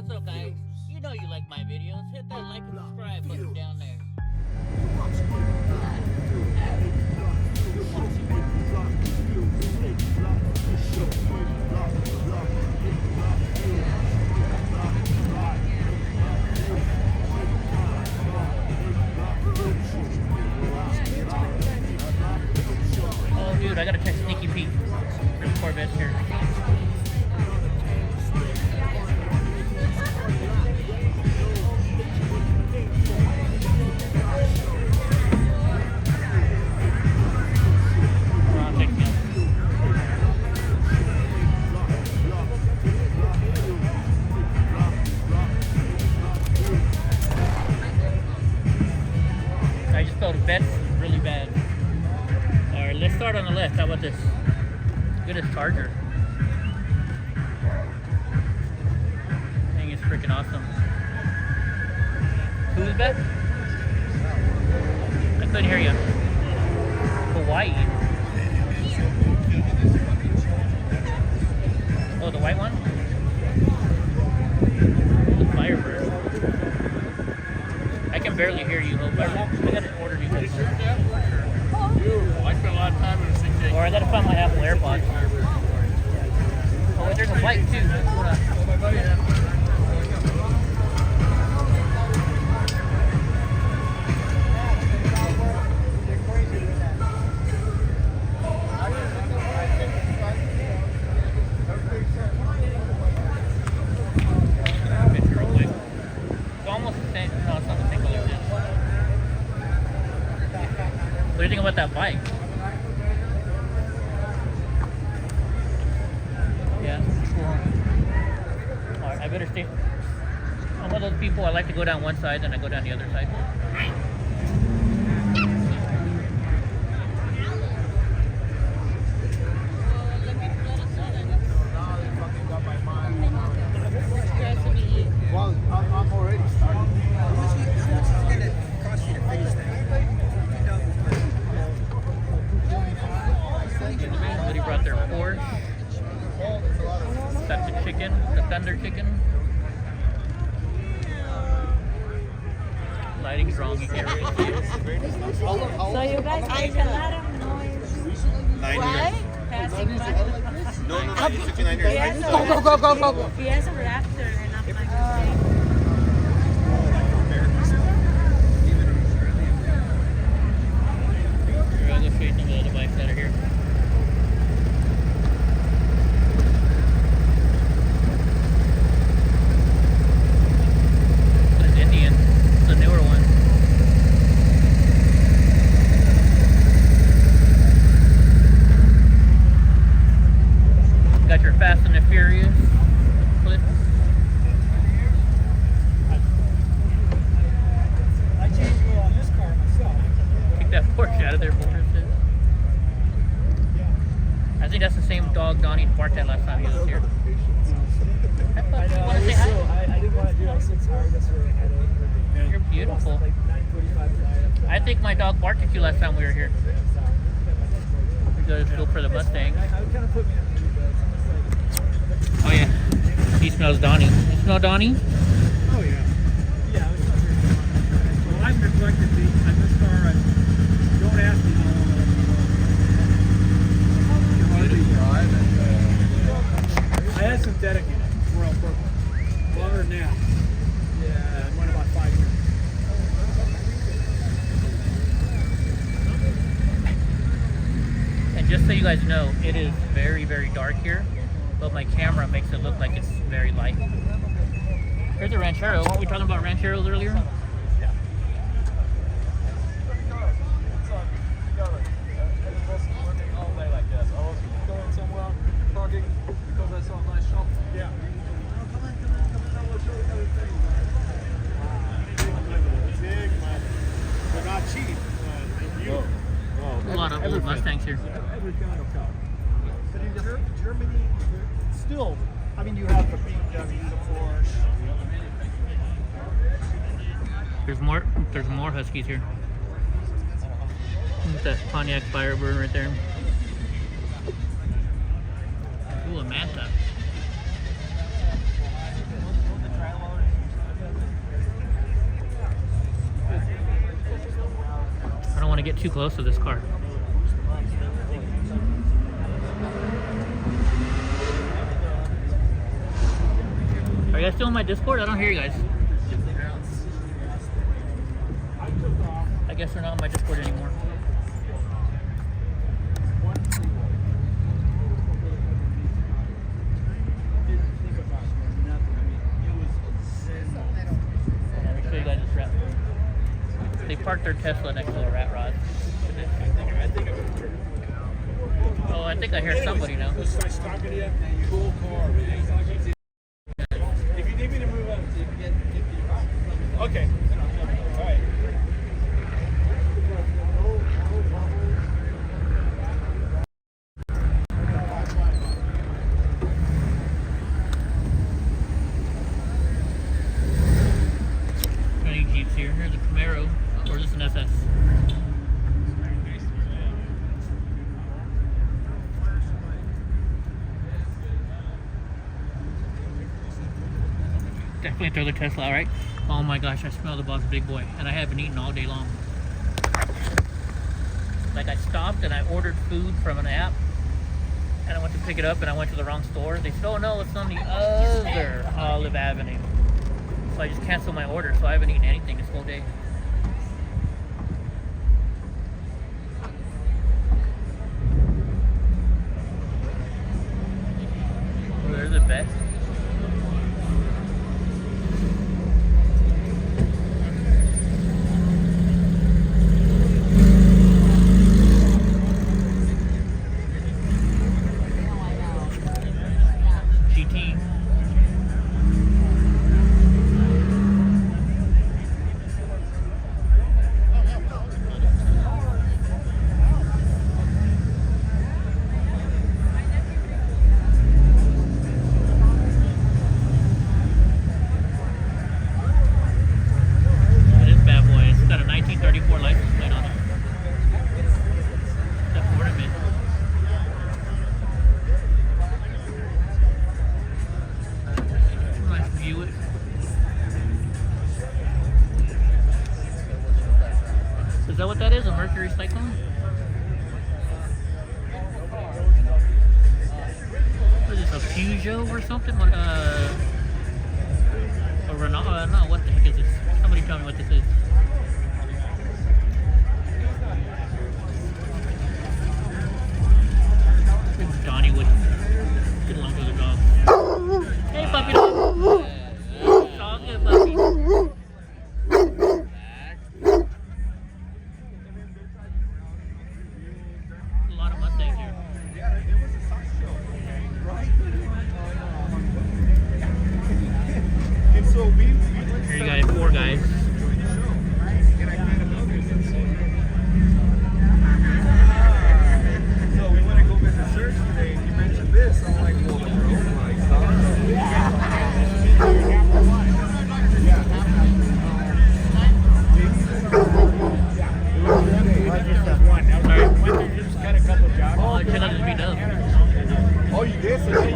What's up, guys? You know you like my videos. Hit that like and subscribe button down there. Oh, dude, I gotta check Sneaky Pete. There's Corvettes here. I just felt Vets really bad. Alright, let's start on the left. How about this? Look at this Charger. Thing is freaking awesome. Who's that? I couldn't hear you. Hawaii. Oh, the white one? The Firebird. I can barely hear you, Hope. I gotta order new headphones. I spent a lot of time in a 6J. Or I gotta find my Apple AirPods. Oh, there's a white too. Hold on. Picture real quick. It's almost the same. No, it's not the same color as this. What do you think about that bike? Yeah, cool. Alright, I better stay. I'm one of those people, I like to go down one side, then I go down the other side. Well, I'm already starting. How much is it going to cost you to fix that? Somebody brought their Porsche. That's the chicken, the Thunder chicken. Lighting's wrong, you can't really see it. So you guys make a lot of noise. 9 What? years. Passing by. No, you took 9 years. Yes, Go. He has a Raptor and I'm like, okay. Here, I'll go show you some of the other bikes that are here. This is Indian, the newer one. Got your Fast and the Furious clips. I changed oil on this car myself. Take that Porsche out of there, Boris. I think that's the same dog Donnie barked at last time he was here. I know, You I wanna say hi? didn't want to do it 6 hours, that's really headache. You're beautiful. Like 9:45 tonight. I think my dog barked at you last time we were here. Go for the Mustang. I would kind of put me in the mood, but it's almost like... Oh yeah, he smells Donnie. You smell Donnie? Oh yeah. Yeah, it's not very good. Well, I've neglected the, on this car, don't ask me how long I had synthetic in it, Royal Purple. Longer than that. Yeah, it went about 5 years. And just so you guys know, it is very, very dark here, but my camera makes it look like it's very light. Here's a Ranchero. Weren't we talking about Rancheros earlier? Yeah. They're not cheap. A lot of old Mustangs here. Every kind of car. But in Germany, still, I mean, you have the BMW, the Porsche. There's more Huskies here. Look at that Pontiac Firebird right there. Ooh, a Manta. get too close to this car. Are you guys still in my Discord? I don't hear you guys. I guess they're not on my Discord anymore. Let me show you guys this rat. They parked their Tesla next to a rat rod. Oh, I think I hear somebody now. Cool car, man. If you need me to move up, you can get 50. Okay. All right. Many Jeeps here. Here's a Camaro, or is this an SS? Definitely throw the Tesla out, right? Oh my gosh, I smell the boss big boy, and I haven't eaten all day long. Like I stopped and I ordered food from an app, and I went to pick it up and I went to the wrong store. They said, oh no, it's on the other Olive Avenue. So I just canceled my order, so I haven't eaten anything this whole day. Oh, there's a bet. GT. This bad boy, it's got a 1934 license plate on it. It's a ornament. Nice view it. Is that what that is? A Mercury Cyclone? What is this? A Peugeot or something? What? A Renault? No, what the heck is this? Somebody tell me what this is. Donnie would get along with the dog. Hey, puppy dog. Dog, good puppy. A lot of Mustangs here. And so we Here you guys, 4 guys. So we want to go visit church today, and you mentioned this. I'm like, well, oh my Just got a couple jobs. Oh, check out this beat up. Oh, you did? So you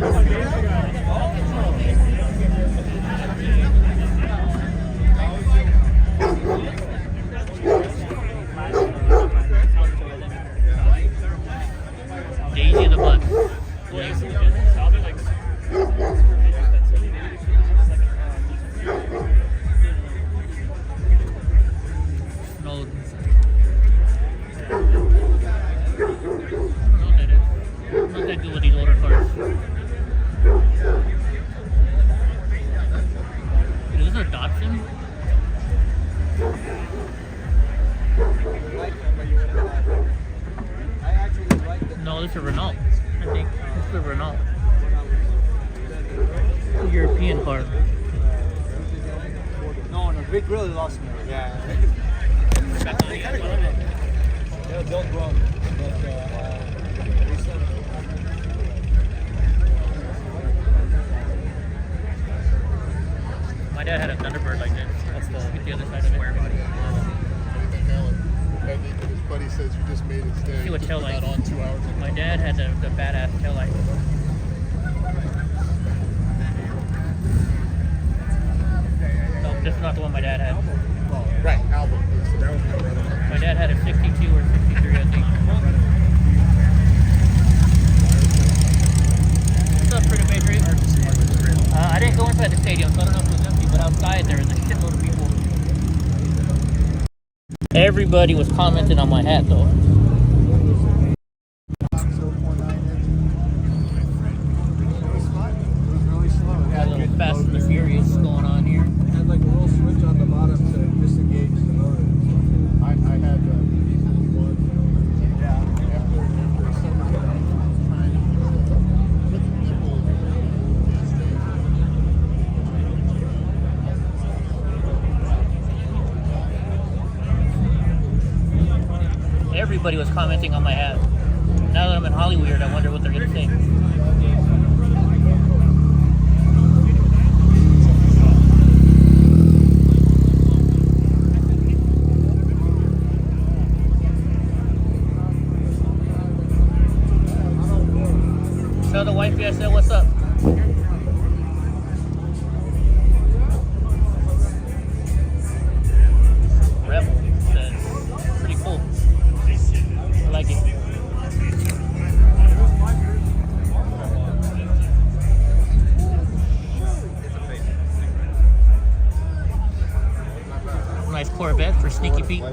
Daisy and the Bucks. Snowed. I don't know what that is. I'm not that good with these older cars. Is this a Datsun? No, this is a Renault. I think this is a Renault. European car. No, Rick really lost me. Yeah. They're built wrong. My dad had a Thunderbird like this. That's the other side of it. His buddy says you just made it stay. See what tail light. on 2 hours ago. My dad had the badass tail light. No, this is not the one my dad had. Right, album. So that was my brother. My dad had a 62 or inside the stadium, so I don't know if it was empty, but outside there was a shitload of people. Everybody was commenting on my hat, though. 0.9 really slow. Got a little Fast and the Furious going on here. It had like a little switch on the bottom to disengage the motor. I had one. Yeah. After summer time, with people Everybody was commenting on my hat. Now that I'm in Hollywood, I wonder what they're gonna say. Tell the wifey I said what's up. Rebel says pretty cool. I like it. Nice Corvette for Sneaky Pete.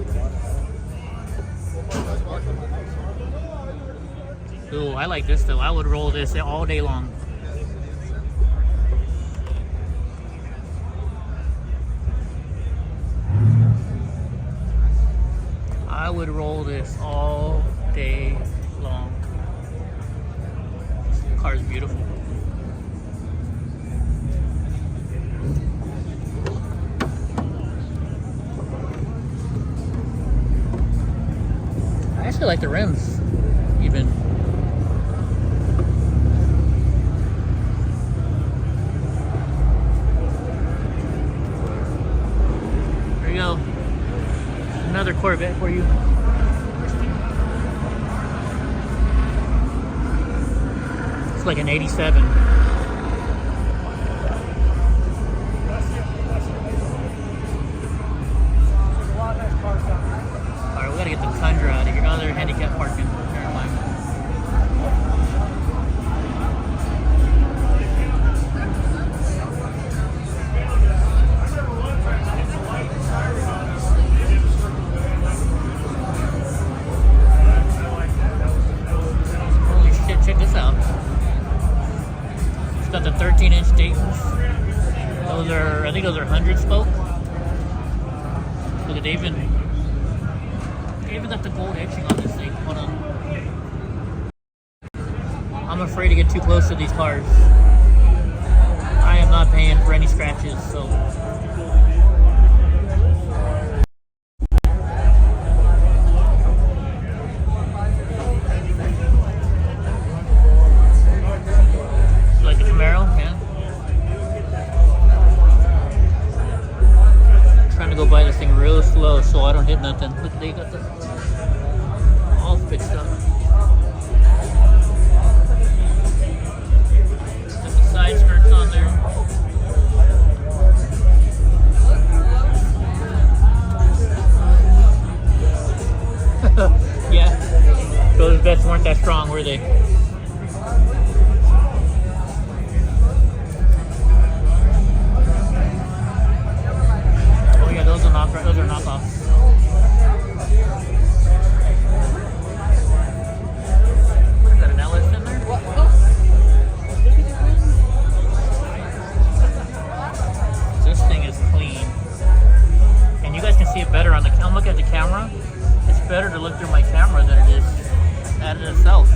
Ooh, I like this though. I would roll this all day long. I would roll this all day long. This car's beautiful. I actually like the rims, even. There you go. Another Corvette for you. It's like an 87. Alright, we gotta get the Tundra out of here. Oh, they're handicap parking. Never mind. Holy shit, check this out. It's got the 13-inch Dayton's. Those are, I think those are 100 spoke. Look at they even got the gold etching on this thing. Hold on. I'm afraid to get too close to these cars. I am not paying for any scratches, so. Like the Camaro, yeah. Trying to go by this thing real slow so I don't hit nothing. Look, they got this all fixed up. Got the side skirts on there. Yeah, those bets weren't that strong, were they? Oh yeah, those are knockoffs. Is that an LS in there? This thing is clean. And you guys can see it better on the I'm looking at the camera. It's better to look through my camera than it is at it itself.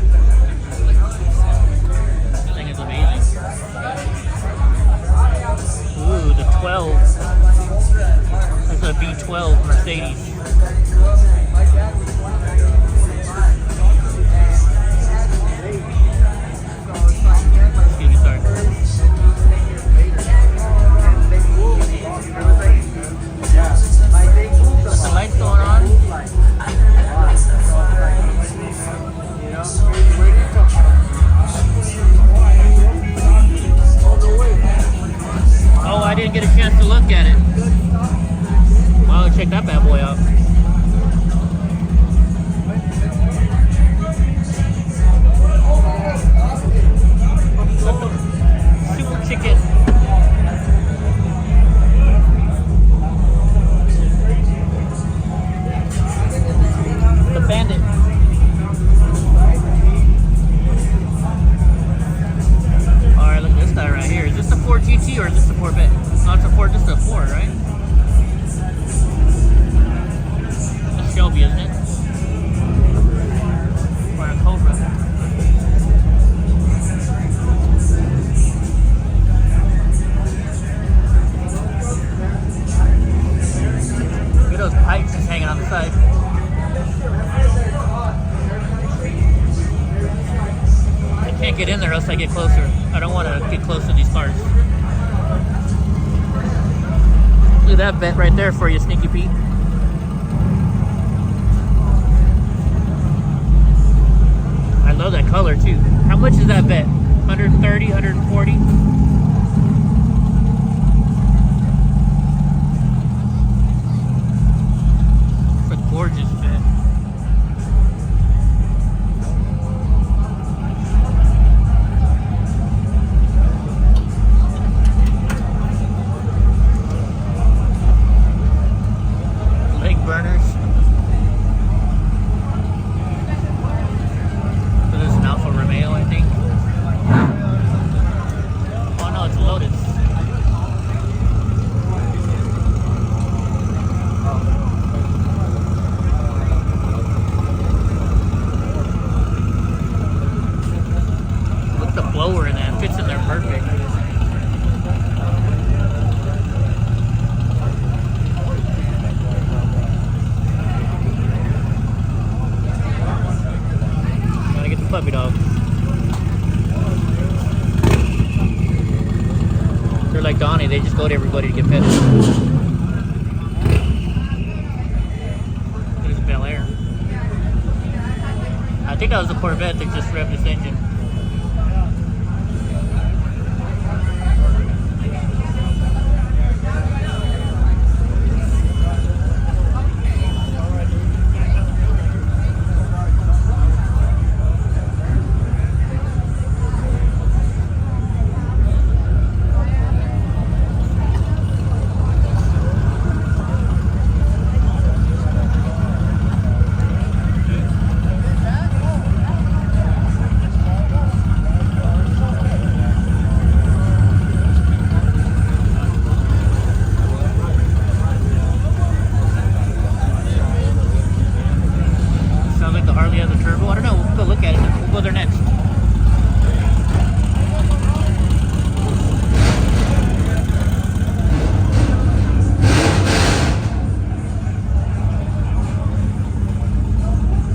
This thing is amazing. Ooh, the 12. This is a V12 Mercedes. Excuse me, sorry. Got the lights going on. Oh, I didn't get a chance to look at it. Wow, check that bad boy out. Super chicken. No, it's a Ford. This is a Ford, right? That's Shelby, isn't it? Or a Cobra. Look at those pipes just hanging on the side. I can't get in there else I get closer. I don't want to get close to these cars. Look at that vent right there for you, Sneaky Pete. I love that color too. How much is that vent? 130, 140? It's a gorgeous vent. Burners. So this is an Alfa Romeo, I think. Oh no, it's a Lotus. Look at the blower in that. It fits in there perfect. Puppy dog. They're like Donnie, they just go to everybody to get pets. There's a Bel Air. I think that was a Corvette that just revved its engine.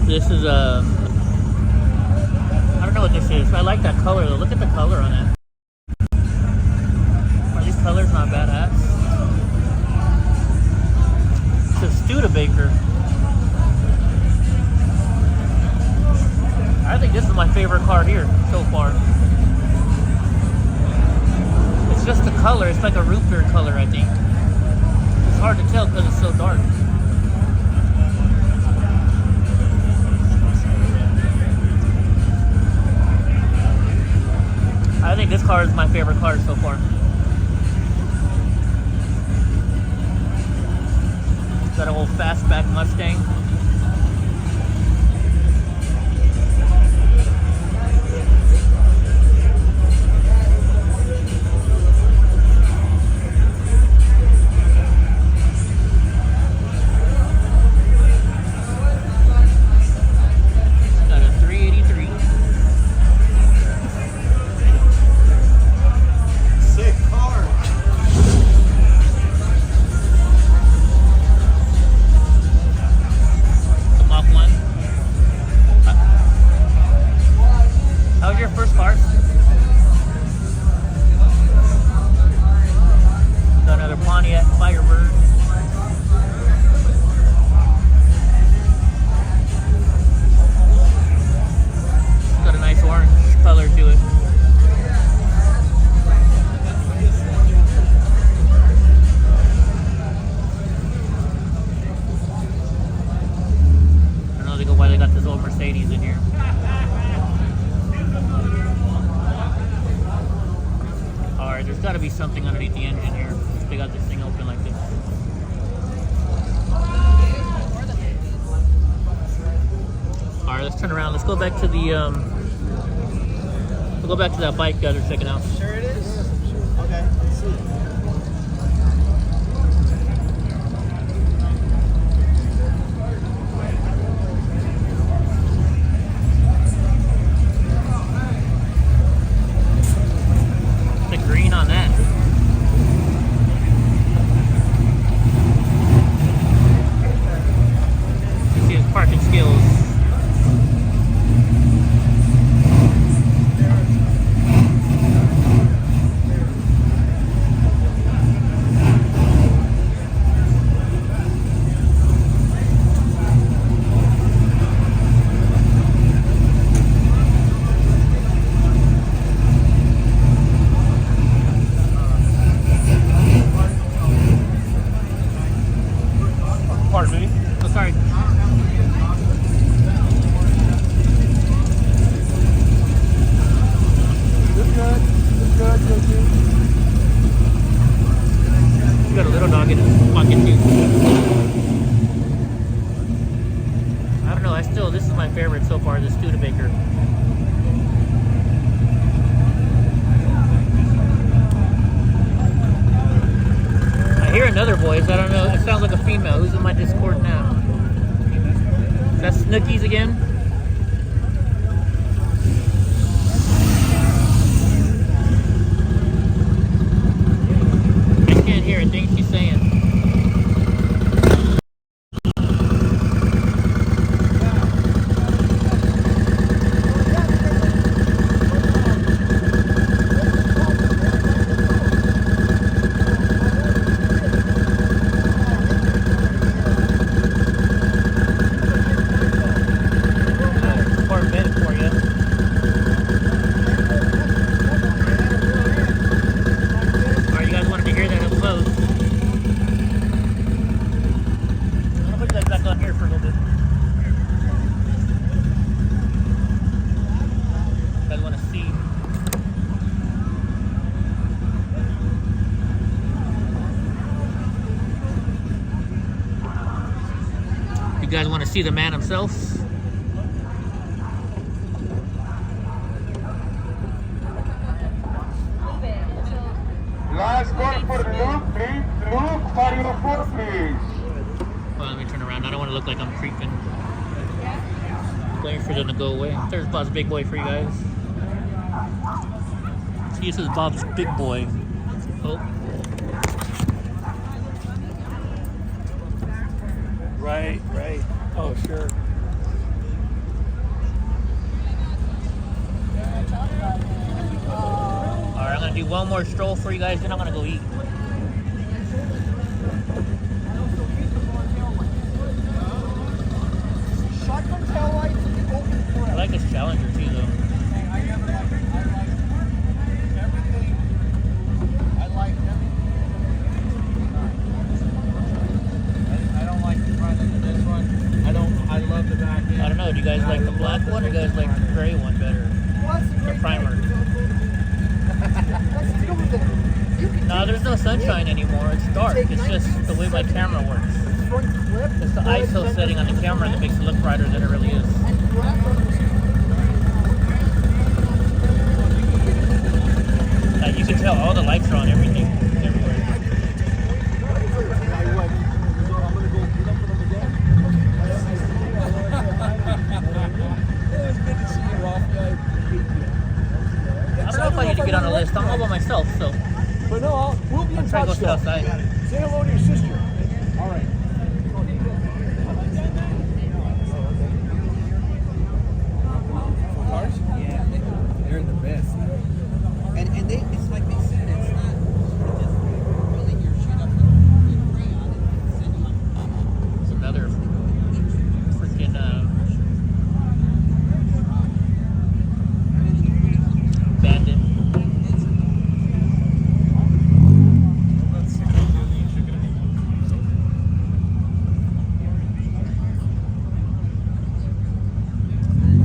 This is a, I don't know what this is. I like that color though. Look at the color on that. Are these colors not badass? It's a Studebaker. I think this is my favorite car here so far. It's just the color. It's like a root beer color, I think. It's hard to tell because it's so dark. I think this car is my favorite car so far. Got an old fastback Mustang. Got a 383. Sick car. The Mach 1. How was your first car? Got another Pontiac Firebird. Got a nice orange color to it. I don't know why they got this old Mercedes in here. Alright, there's got to be something underneath the engine here. They got this thing open like this. Alright, let's turn around. Let's go back to the we'll go back to that bike guys are checking out. Sure it is. Okay, let's see. little dog is fucking cute. I don't know, this is my favorite so far, the Studebaker. I hear another voice, I don't know, it sounds like a female. Who's in my Discord now? Is that Snookies again? I can't hear a thing she's saying. You guys want to see the man himself? Last call for Luke, please. Luke, for your four, please. Well, let me turn around. I don't want to look like I'm creeping. Waiting for them to go away. There's Bob's big boy for you guys. See, this is Bob's big boy. Oh. Right. Oh, sure. Alright, I'm gonna do one more stroll for you guys, then I'm gonna go eat. Shotgun tail lights and the open I front. like this Challenger too, though. I love the back end. I don't know, do you guys like the black one or do you guys like the gray one better? The primer. No, there's no sunshine anymore. It's dark. It's just the way my camera works. It's the ISO setting on the camera that makes it look brighter than it really is. Like you can tell all the lights are on everything. Everywhere. I don't know if I need to get on a list. I'm all by myself, so But no, we'll be in I'll try to go touch sit though. outside. Say hello to your sister. All right. Cars? Yeah, they're the best. And they, it's like they said, it's not just filling your shit up with crayon and sending them. It's another freaking bandit.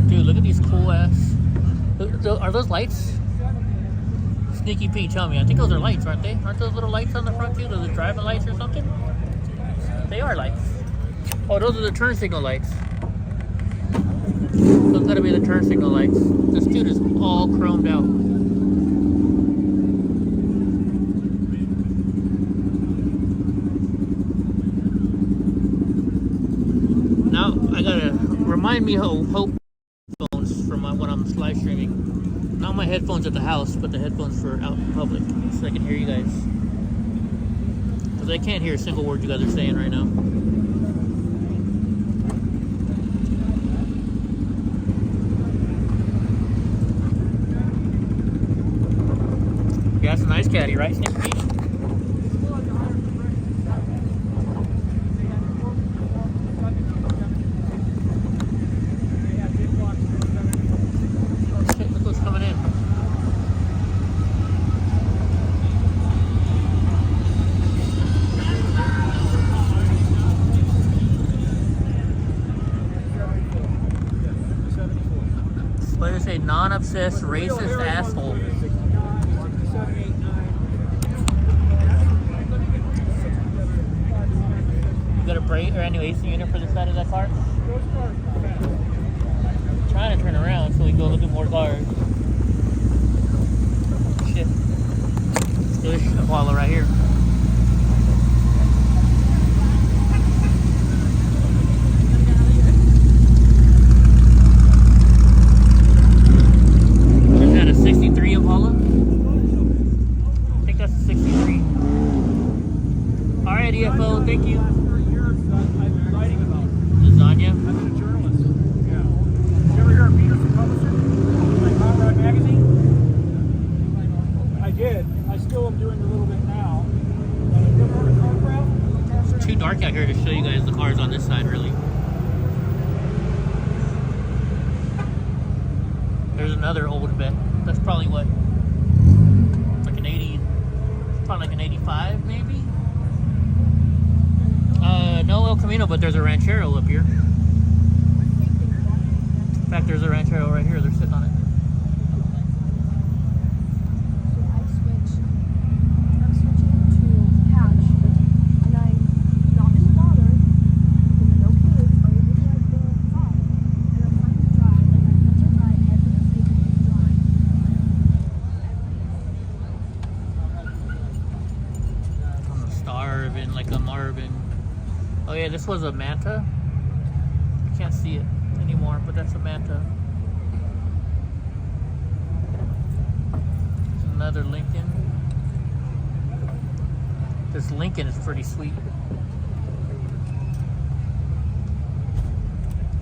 Dude, look at these cool ass. Are those lights? Sneaky Pete, tell me. I think those are lights, aren't they? Aren't those little lights on the front too? Those are driving lights or something? They are lights. Oh, those are the turn signal lights. Those gotta be the turn signal lights. This dude is all chromed out. Now I gotta remind me how Hope headphones for when I'm live streaming. Not my headphones at the house, but the headphones for out in public, so I can hear you guys. Because I can't hear a single word you guys are saying right now. Yeah, that's a nice caddy, right, Sneaky Pete? Look what's coming in. What does it say? Non-obsessed, racist asshole. brake or a new AC unit for the side of that car? Those cars are fast. I'm trying to turn around so we go look at more cars. Shit. There's Apollo right here. Is that a 63 Apollo? I think that's a 63. Alright, EFO, thank you. Last 3 years, I've been writing about it. Lasagna. I've been a journalist. Yeah. Did you ever hear of Peterson Publishing? Like Hot Rod Magazine? I did. I still am doing a little bit now. Have you ever heard of Carcraft? It's too dark out here to show you guys the cars on this side, really. There's another old bet. That's probably what? Like an 80, probably like an 85 maybe? No El Camino, but there's a Ranchero up here. In fact, there's a Ranchero right here. They're sitting on it. I'm switching to couch, and I'm not in the water, because no kids are able to ride the car, and I'm trying to drive, and my hands are tied, everything's making me drive. I'm starving like a Marvin. Oh yeah, this was a Manta. I can't see it anymore, but that's a Manta. Another Lincoln. This Lincoln is pretty sweet.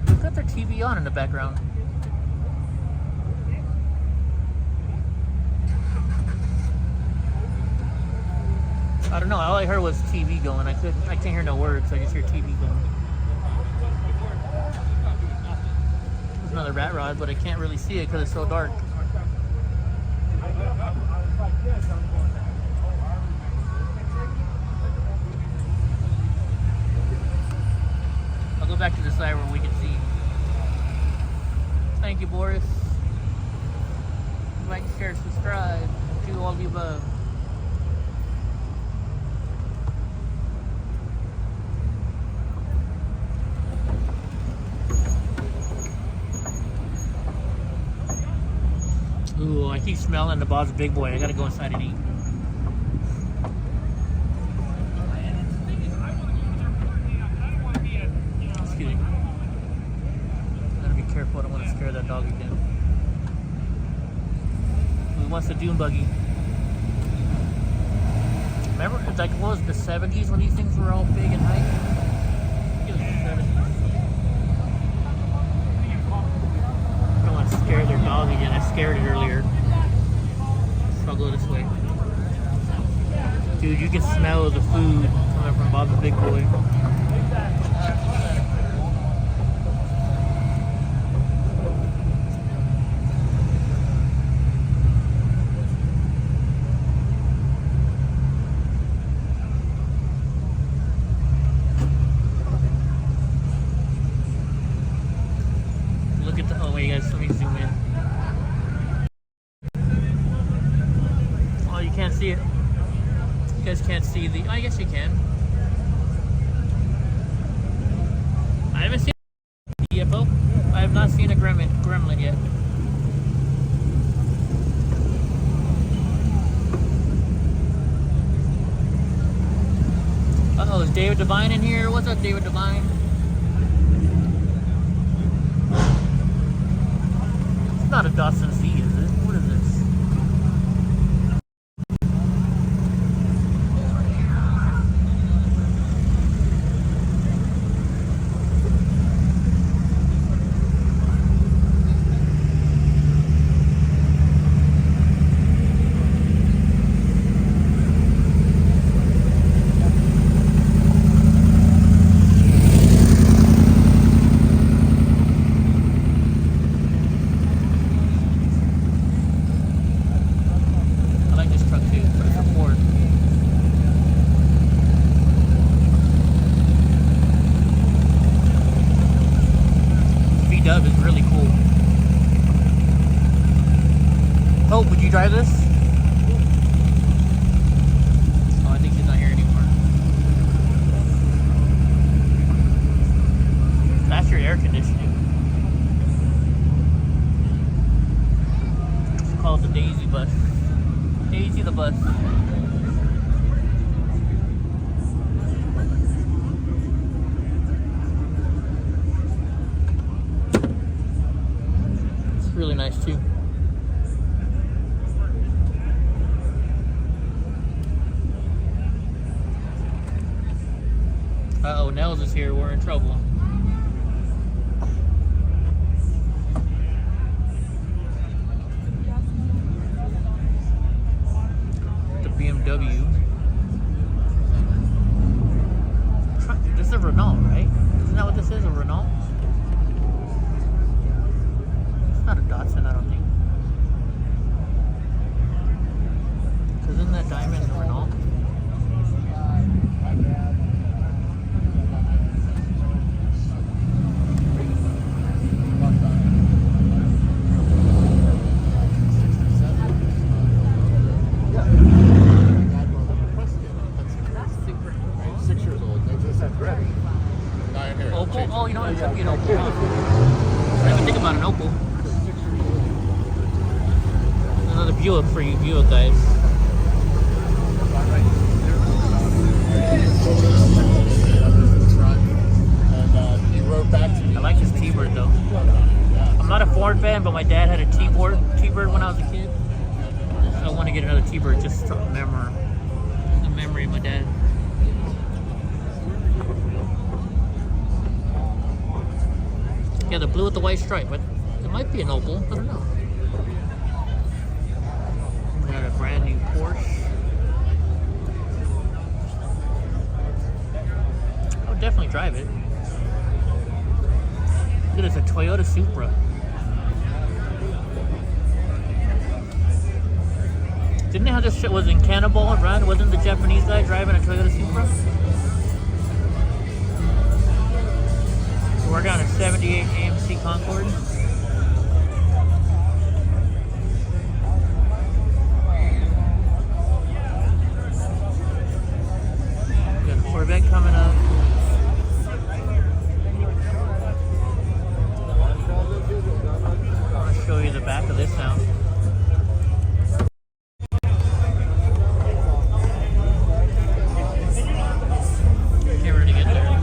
They've got their TV on in the background. I don't know, all I heard was TV going. I can't hear no words, I just hear TV going. There's another rat rod, but I can't really see it because it's so dark. I'll go back to the side where we can see. Thank you, Boris. Like, share, subscribe, do all the above. Ooh, I keep smelling the Bob's Big Boy. I gotta go inside and eat. Excuse me. Gotta be careful. I don't want to scare that dog again. He wants the dune buggy. Remember, it's like, what was it, the 70s when these things were all big and high? It was the 70s. I don't want to scare their dog again. I scared it earlier. So I'll go this way. Dude, you can smell the food coming from Bob's Big Boy. Look at the, oh wait guys, let me zoom in. Oh, you can't see it. You guys can't see the, I guess you can. I haven't seen a UFO. I have not seen a gremlin yet. Uh-oh, is David Devine in here? What's up, David Devine? It's not a Dawson C, is it? What is this? I like this truck too, but it's a Ford. V-Dub is really cool. Hope, would you drive this? Oh, I think she's not here anymore. nice too. Uh-oh, Nels is here. We're in trouble. The BMW. This is a Renault, right? Isn't that what this is? A Renault? It's not a Datsun, I don't think. Because isn't that Diamond a Renault? Opal? Oh, you know what? It could be an Opal. Huh? I didn't even think about an Opal. Another Buick for you Buick guys. And he wrote back to me. I like this T-Bird though. I'm not a Ford fan, but my dad had a T-Bird when I was a kid. So I want to get another T-Bird just to remember the memory of my dad. Yeah, the blue with the white stripe, but it might be an Opal. I don't know. We got a brand new Porsche. I would definitely drive it. Look at this, a Toyota Supra. Didn't they have this shit was in Cannonball Run? Wasn't the Japanese guy driving a Toyota Supra? We're down a 78 AMC Concorde. We got a Corvette coming up. I'll show you the back of this now. Can't really get there.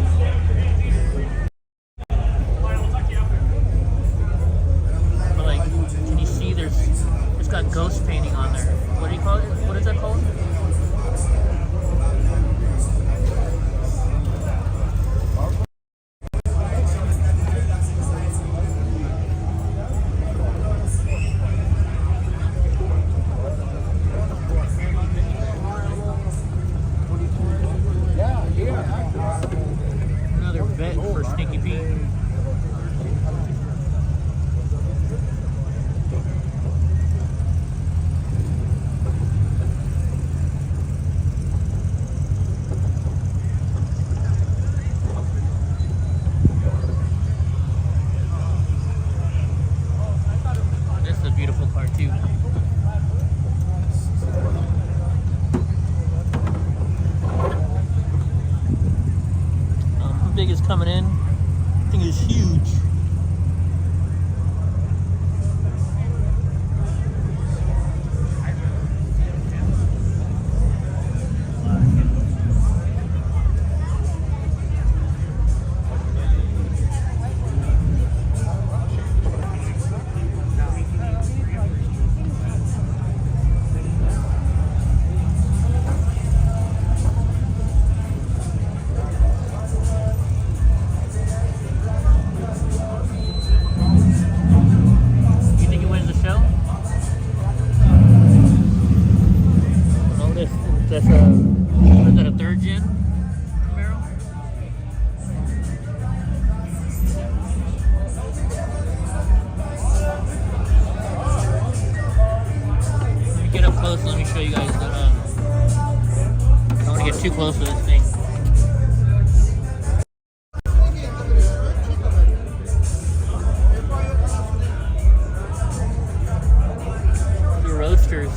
It's got ghost painting on there. What do you call it? What is that called? Another vet for Sneaky Pete. Beautiful car too. How big is coming in? I think it's huge. That's a, what is that, a third gen Camaro? Let me get up close and let me show you guys that. I don't want to get too close to this thing. The roadsters.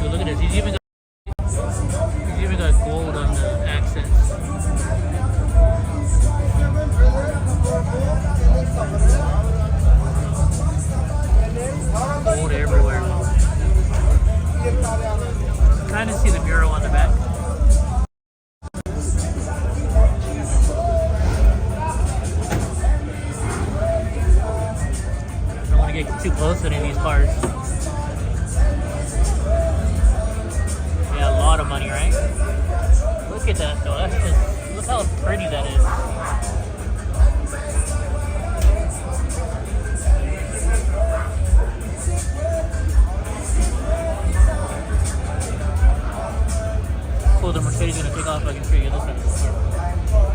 Look at this. He's even got gold on the accents. Gold everywhere. Kind of see the mural on the back. pretty that is. Cool, the Mercedes gonna take off. I can show you this side of the car.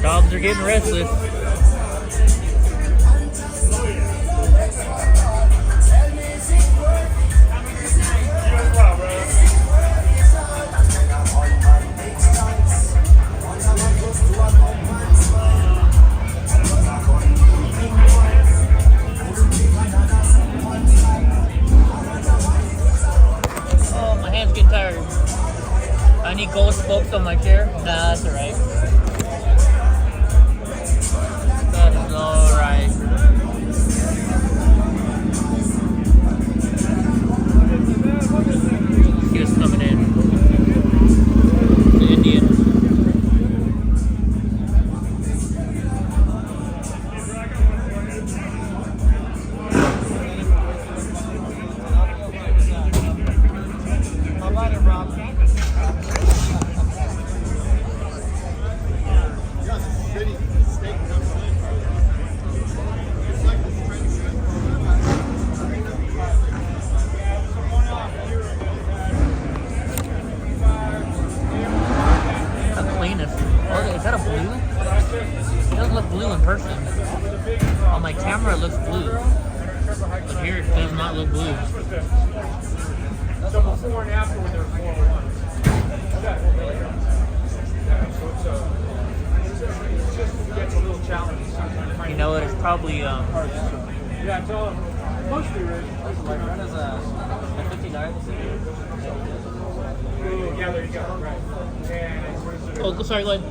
Dogs are getting restless. Oh, my hand's getting tired. I need gold spokes on my chair. Nah, that's alright. Alright. He was coming in. The Indian. How about it, Rob? Is that a blue? It doesn't look blue in person. On my camera it looks blue. But here it does not look blue. So before and after when they're 4-1. So it gets a little challenging sometimes. You know what? It's probably Yeah, tell them. Mostly Rich. Like run as a 59. Yeah, there you go. Right. And oh, sorry, go ahead.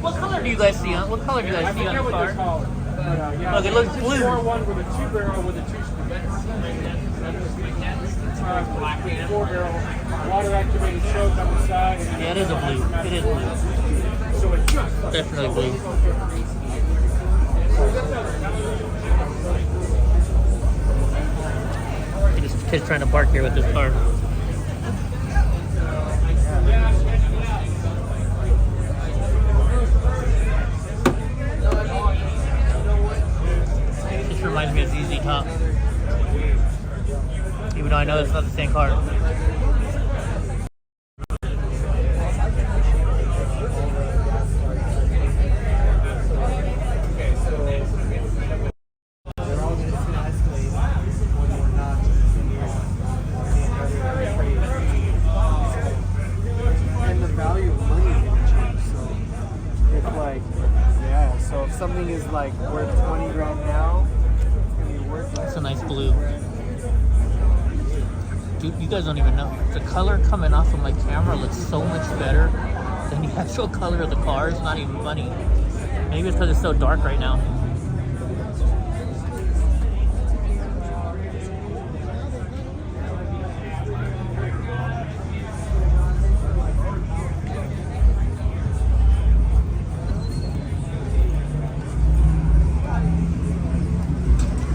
What color do you guys see on? What color do you guys see on the car? Look, it looks blue. 4-1 with a 2-barrel with a 4-barrel water activated choke on the side. Yeah, it is a blue. It is blue. So it just Definitely blue. This kid's trying to bark here with this car. This reminds me of ZZ Top. Even though I know it's not the same car. Something is like worth 20 grand now, it's gonna be worth like It's a nice blue. Dude, you guys don't even know. The color coming off of my camera looks so much better than the actual color of the car. It's not even funny. Maybe it's because it's so dark right now.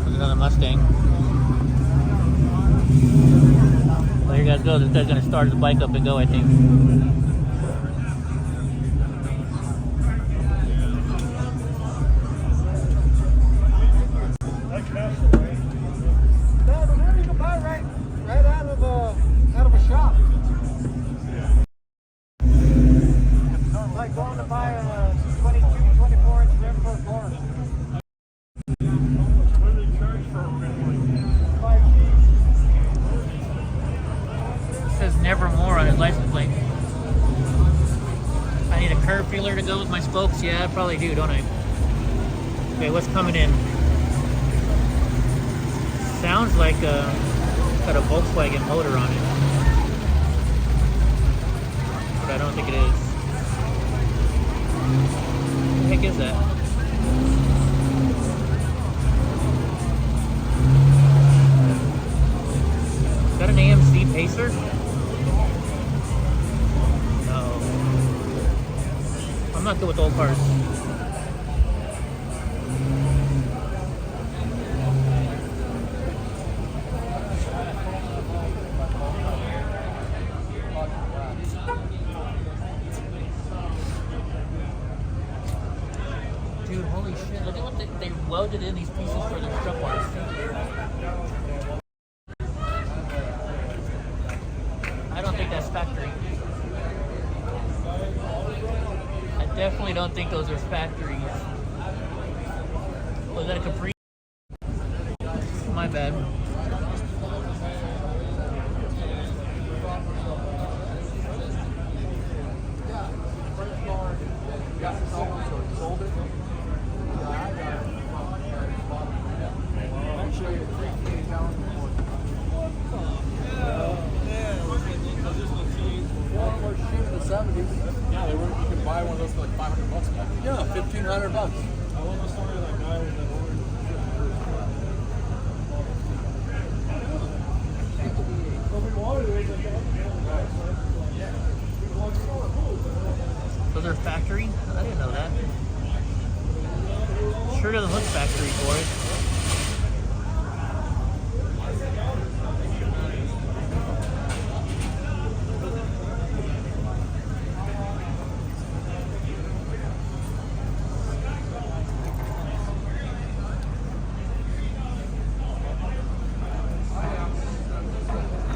Another Mustang. Well, here you guys go. This guy's gonna start his bike up and go, I think. says nevermore on his license plate. I need a curb feeler to go with my spokes. Yeah, I probably do, don't I? Okay, what's coming in? Sounds like got a Volkswagen motor on it, but I don't think it is. What the heck is that? Is that an AMC Pacer? No. I'm not good with old cars. Dude, holy shit. Look at what they welded in these pieces for their strut bars. I don't think that's factory. I definitely don't think those are factories. Was that a Capri? My bad. Yeah, you can buy one of those for like $500 now. Yeah, $1,500. I love the story of that guy with that Those are factory? I didn't know that. Sure doesn't look factory, boy.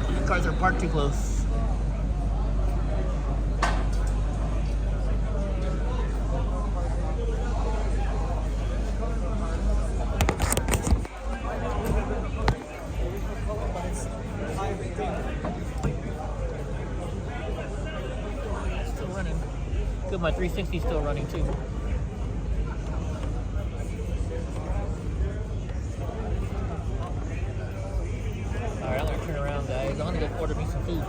These cars are parked too close. Still running. Good, my 360 is still running too. Alright, I'm gonna turn around, guys. I'm gonna go order me some food.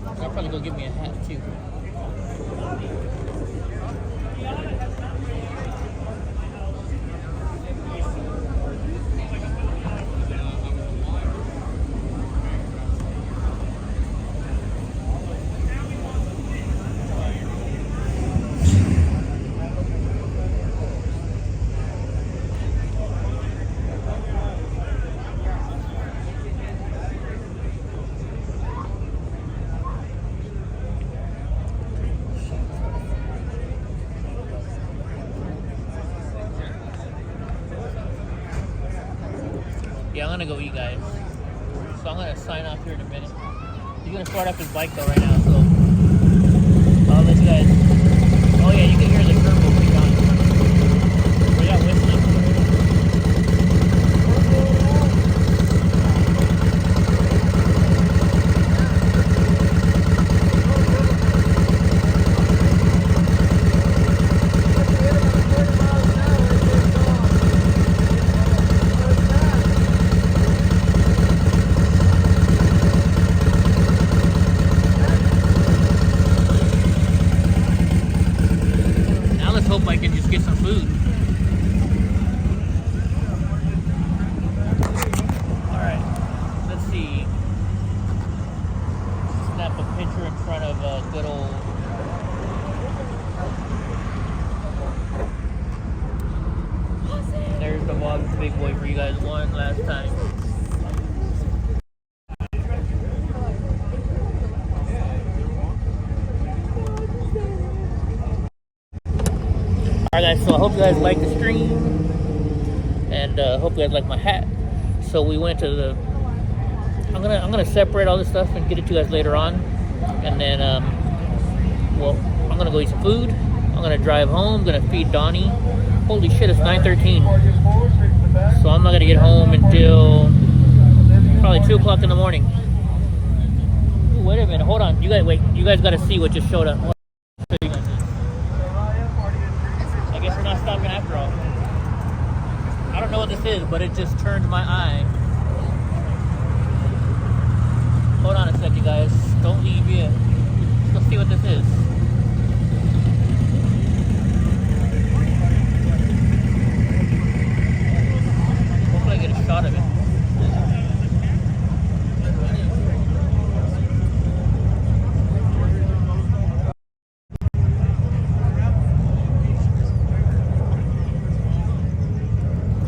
I'll probably go get me a hat too. Yeah, I'm gonna go eat, guys. So I'm gonna sign off here in a minute. He's gonna start up his bike though right now, so I'll let you guys. Oh yeah, you can hear the turbo kick on. We got whistling. Hope I can just get some food. Alright, let's see. Snap a picture in front of a good old. There's the Bob's Big Boy for you guys one last time. Alright guys, so I hope you guys like the stream, and hope you guys like my hat. So we went to the, I'm gonna separate all this stuff and get it to you guys later on, and then well, I'm gonna go eat some food. I'm gonna drive home. I'm gonna feed Donnie. Holy shit, it's 9:13. So I'm not gonna get home until probably 2 o'clock in the morning. You guys, wait. You guys gotta see what just showed up. What you guys this. I guess we're not stopping after all. I don't know what this is, but it just turned my eye. Hold on a second, guys. Don't leave yet. Let's see what this is. Hopefully I get a shot of it.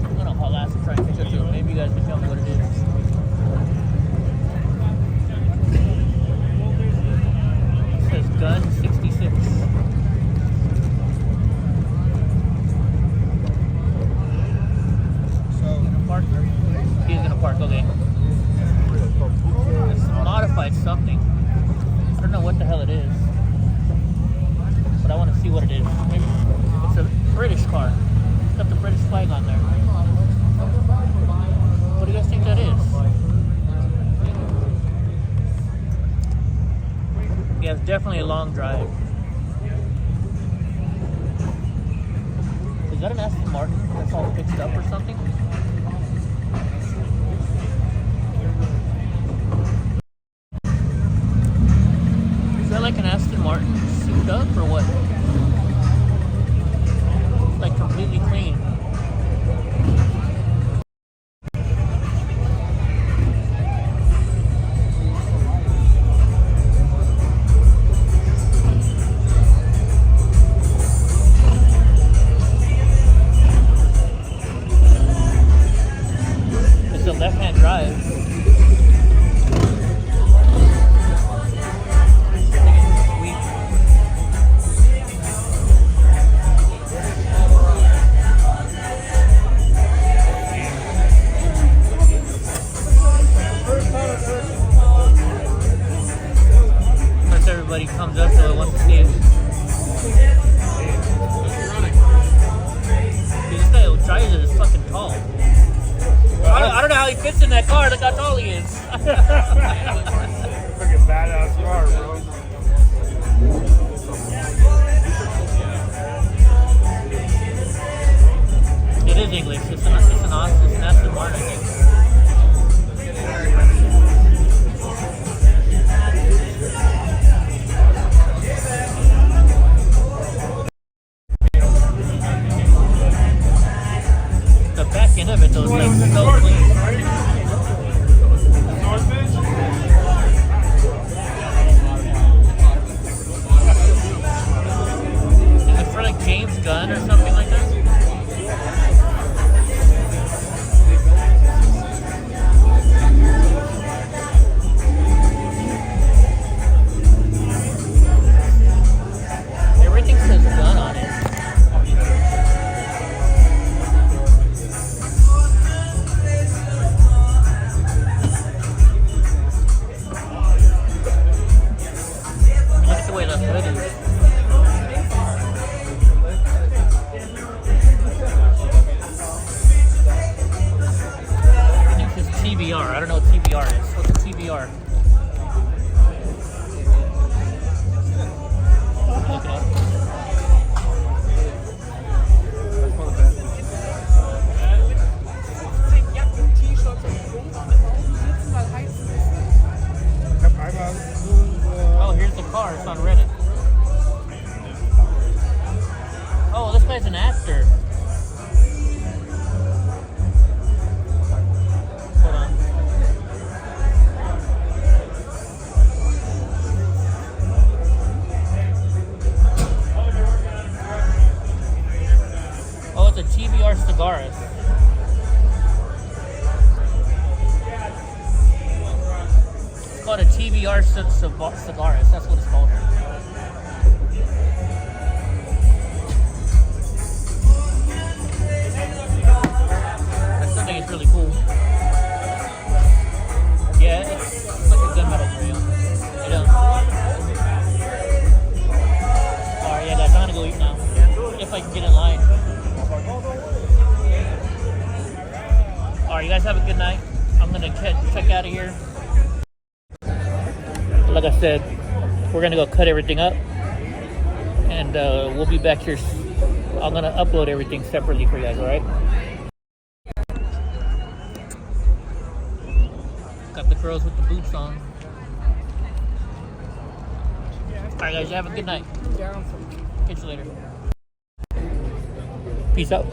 I'm gonna haul ass and try and catch up to it. Maybe you guys can tell me what it is. Gun 66. So gonna park? He's gonna park, okay. It's modified something. I don't know what the hell it is. But I want to see what it is. Maybe it's a British car. It's got the British flag on there. What do you guys think that is? Yeah, it's definitely a long drive. Is that an Aston Martin that's all fixed up or something? Is that like an Aston Martin souped up or what? It's like completely clean. Left-hand drive. Sweet. Unless everybody comes up so it wants to see it. Dude, this guy who drives it is fucking tall. I don't know how he fits in that car. Look how tall he is. Freaking badass car, bro. It is English. It's an Aston Martin, I think. The back end of it though is like so clean. Is it for like James Gunn or something like that? Everything says Gunn on it. TBR. I don't know what TBR is. What's a TBR? Look it up. Oh, here's the car. It's on Reddit. Oh, this guy's an actor. Hold on. Oh, it's a TBR Cigaris. It's called a TBR Cigaris. That's what it's called. I still think it's really cool. Yeah, it's like a gunmetal grill. You know. Alright, yeah, guys, I'm gonna go eat now. If I can get in line. Alright, you guys have a good night. I'm gonna check out of here. Like I said, we're gonna go cut everything up, and we'll be back here. I'm gonna upload everything separately for you guys. All right. Got the girls with the boots on. All right, guys. You have a good night. Catch you later. Peace out.